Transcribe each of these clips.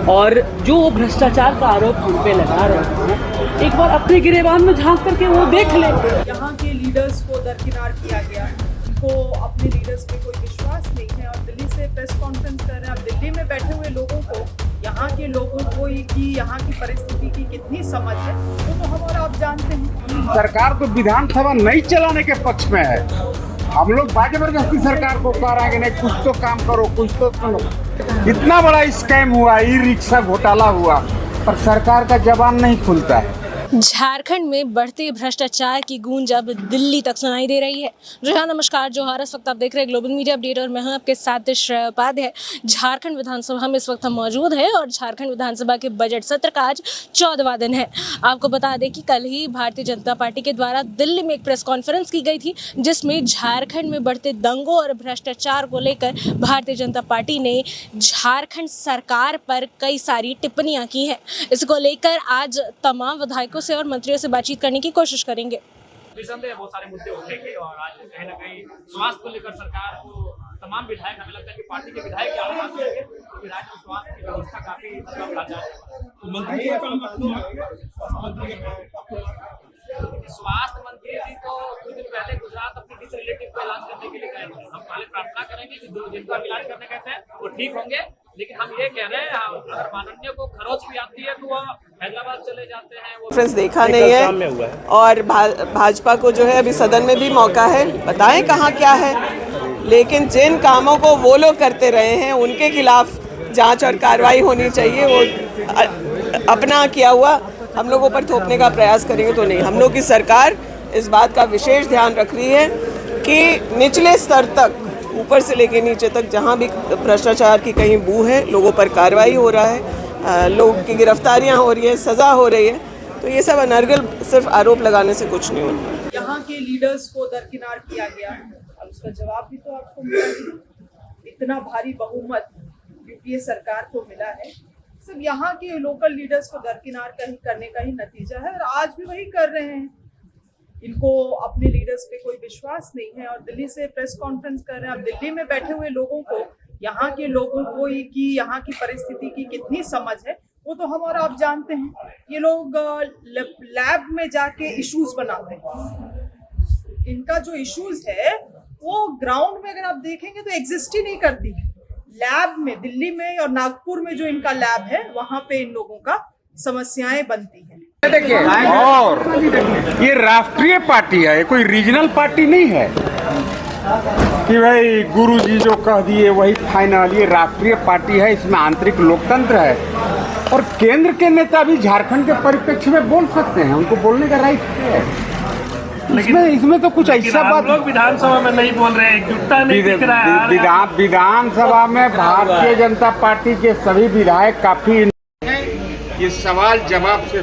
और जो भ्रष्टाचार का आरोप हम पे लगा रहे हैं, एक बार अपने गिरेबान में झांक करके वो देख ले। यहाँ के लीडर्स को दरकिनार किया गया, उनको अपने लीडर्स पे कोई विश्वास नहीं है और दिल्ली से प्रेस कॉन्फ्रेंस कर रहे हैं। अब दिल्ली में बैठे हुए लोगों को, यहाँ के लोगों को की यहाँ की परिस्थिति की कितनी समझ है वो तो हम और आप जानते हैं। सरकार तो विधानसभा नहीं चलाने के पक्ष में है। हम लोग जबरदस्ती सरकार को कह रहे हैं कि नहीं कुछ तो काम करो, कुछ तो करो। इतना बड़ा स्कैम हुआ, ई रिक्शा घोटाला हुआ, पर सरकार का जबान नहीं खुलता है। झारखंड में बढ़ते भ्रष्टाचार की गूंज अब दिल्ली तक सुनाई दे रही है। जी हाँ, नमस्कार, जोहार। इस वक्त आप देख रहे हैं ग्लोबल मीडिया अपडेट और मैं हूं आपके साथ श्रेया उपाध्याय। झारखंड विधानसभा में इस वक्त हम मौजूद हैं और झारखंड विधानसभा के बजट सत्र का आज 14वां दिन है। आपको बता दें कि कल ही भारतीय जनता पार्टी के द्वारा दिल्ली में एक प्रेस कॉन्फ्रेंस की गई थी, जिसमें झारखंड में बढ़ते दंगों और भ्रष्टाचार को लेकर भारतीय जनता पार्टी ने झारखंड सरकार पर कई सारी टिप्पणियां की हैं। इसको लेकर आज तमाम विधायकों से और मंत्रियों से बातचीत करने की कोशिश करेंगे। निसंदेह बहुत सारे मुद्दे उठेंगे और आज कहीं ना कहीं स्वास्थ्य को लेकर सरकार को तमाम विधायक, हमें लगता है कि पार्टी के विधायक क्या बात करेंगे, क्योंकि राज्य में स्वास्थ्य की व्यवस्था काफी लाचार है। स्वास्थ्य मंत्री जी तो कुछ दिन पहले गुजरात अपने किसी रिलेटिव को इलाज करने के लिए गए थे। हम पहले प्रार्थना करेंगे कि जिनको हम इलाज करने गए थे वो ठीक होंगे, लेकिन हम ये कह रहे हैं अगर माननीय को खरोच भी आती है तो वो हैदराबाद चले जाते हैं। कॉन्फ्रेंस देखा नहीं है और भाजपा को जो है अभी सदन में भी मौका है, बताएं कहाँ क्या है, लेकिन जिन कामों को वो लोग करते रहे हैं उनके खिलाफ जांच और कार्रवाई होनी चाहिए। वो अपना किया हुआ हम लोगों पर थोपने का प्रयास करेंगे तो नहीं। हम लोग की सरकार इस बात का विशेष ध्यान रख रही है कि निचले स्तर तक, ऊपर से लेकर नीचे तक, जहां भी भ्रष्टाचार की कहीं बू है, लोगों पर कार्रवाई हो रहा है, लोगों की गिरफ्तारियां हो रही है, सज़ा हो रही है। तो ये सब अनर्गल सिर्फ आरोप लगाने से कुछ नहीं होता। यहाँ के लीडर्स को दरकिनार किया गया, अब उसका जवाब भी तो आपको मिला ही। इतना भारी बहुमत यूपीए सरकार को मिला है, सिर्फ यहाँ के लोकल लीडर्स को दरकिनार करने का ही नतीजा है और आज भी वही कर रहे हैं। इनको अपने लीडर्स पे कोई विश्वास नहीं है और दिल्ली से प्रेस कॉन्फ्रेंस कर रहे हैं। अब दिल्ली में बैठे हुए लोगों को, यहाँ के लोगों को की यहाँ की परिस्थिति की कितनी समझ है वो तो हम और आप जानते हैं। ये लोग लैब में जाके इश्यूज बनाते हैं। इनका जो इश्यूज है वो ग्राउंड में अगर आप देखेंगे तो एग्जिस्ट ही नहीं करती। लैब में, दिल्ली में और नागपुर में जो इनका लैब है, वहां पे इन लोगों का समस्याएं बनती हैं। देखिए, और ये राष्ट्रीय पार्टी है, ये कोई रीजनल पार्टी नहीं है कि भाई गुरुजी जो कह दिए वही फाइनल। ये राष्ट्रीय पार्टी है, इसमें आंतरिक लोकतंत्र है और केंद्र के नेता भी झारखंड के परिप्रेक्ष्य में बोल सकते हैं, उनको बोलने का राइट है। इसमें तो कुछ ऐसा बात, लोग विधानसभा में नहीं बोल रहे हैं, एकजुटता नहीं दिख रहा है। विधानसभा में भारतीय जनता पार्टी के सभी विधायक काफी, ये सवाल जवाब से,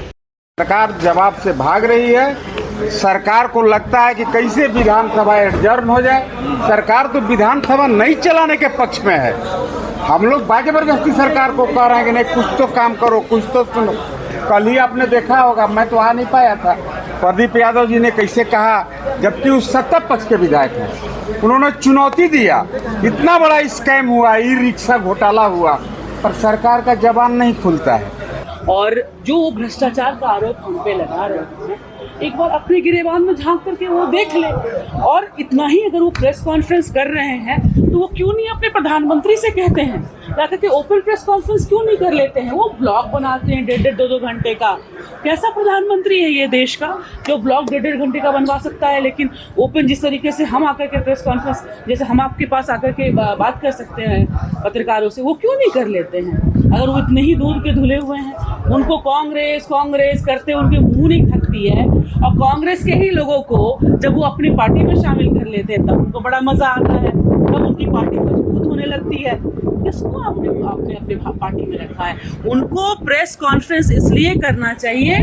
सरकार जवाब से भाग रही है। सरकार को लगता है कि कैसे विधानसभा एडजर्न हो जाए। सरकार तो विधानसभा नहीं चलाने के पक्ष में है। हम लोग जबरदस्ती सरकार को कह रहे हैं कि नहीं कुछ तो काम करो, कुछ तो सुनो। कल ही आपने देखा होगा, मैं तो आ नहीं पाया था, प्रदीप यादव जी ने कैसे कहा, जबकि उस सत्ता पक्ष के विधायक हैं, उन्होंने चुनौती दिया। इतना बड़ा स्कैम हुआ, ई रिक्शा घोटाला हुआ, पर सरकार का जबान नहीं खुलता है। और जो भ्रष्टाचार का आरोप हम पे लगा रहे हैं, एक बार अपने गिरेबान में झांक करके वो देख ले। और इतना ही अगर वो प्रेस कॉन्फ्रेंस कर रहे हैं तो वो क्यों नहीं अपने प्रधानमंत्री से कहते हैं, या करके ओपन प्रेस कॉन्फ्रेंस क्यों नहीं कर लेते हैं? वो ब्लॉग बनाते हैं 1.5-2 घंटे का। कैसा प्रधानमंत्री है ये देश का जो ब्लॉग 1.5 घंटे का बनवा सकता है, लेकिन ओपन जिस तरीके से हम आकर के प्रेस कॉन्फ्रेंस, जैसे हम आपके पास आकर के बात कर सकते हैं पत्रकारों से, वो क्यों नहीं कर लेते हैं? अगर वो इतने ही दूध के धुले हुए हैं, उनको कांग्रेस कांग्रेस करते उनके मुंह नहीं थकती है, और कांग्रेस के ही लोगों को जब वो अपनी पार्टी में शामिल कर लेते हैं तब उनको बड़ा मजा आता है, तब उनकी पार्टी मजबूत होने लगती है। किसको आपने अपने पार्टी में रखा है? उनको प्रेस कॉन्फ्रेंस इसलिए करना चाहिए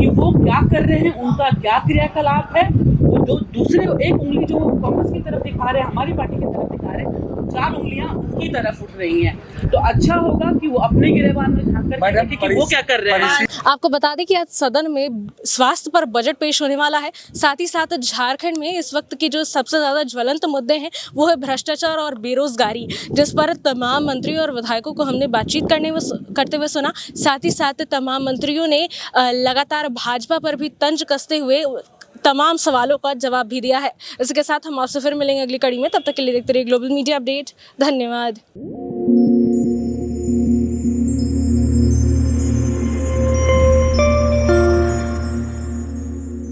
कि वो क्या कर रहे हैं, उनका क्या क्रियाकलाप है। वो जो दूसरे एक उंगली जो कांग्रेस की तरफ दिखा रहे हैं, हमारी पार्टी की तरफ दिखा रहे हैं, 4 उंगलियां उनकी तरफ उठ रही हैं। तो अच्छा होगा कि वो अपने गिरेबान में झांक कर देखें कि वो क्या कर रहे हैं। आपको बता दें कि आज सदन में स्वास्थ्य पर बजट पेश होने वाला है। साथ ही साथ झारखंड में इस वक्त के जो सबसे ज़्यादा ज्वलंत मुद्दे हैं वो है भ्रष्टाचार और बेरोजगारी, जिस पर तमाम मंत्रियों और विधायकों को हमने बातचीत करते हुए सुना। साथ ही साथ तमाम मंत्रियों ने लगातार भाजपा पर भी तंज कसते हुए तमाम सवालों का जवाब भी दिया है। इसके साथ हम आपसे फिर मिलेंगे अगली कड़ी में। तब तक के लिए देखते रहिए ग्लोबल मीडिया अपडेट। धन्यवाद।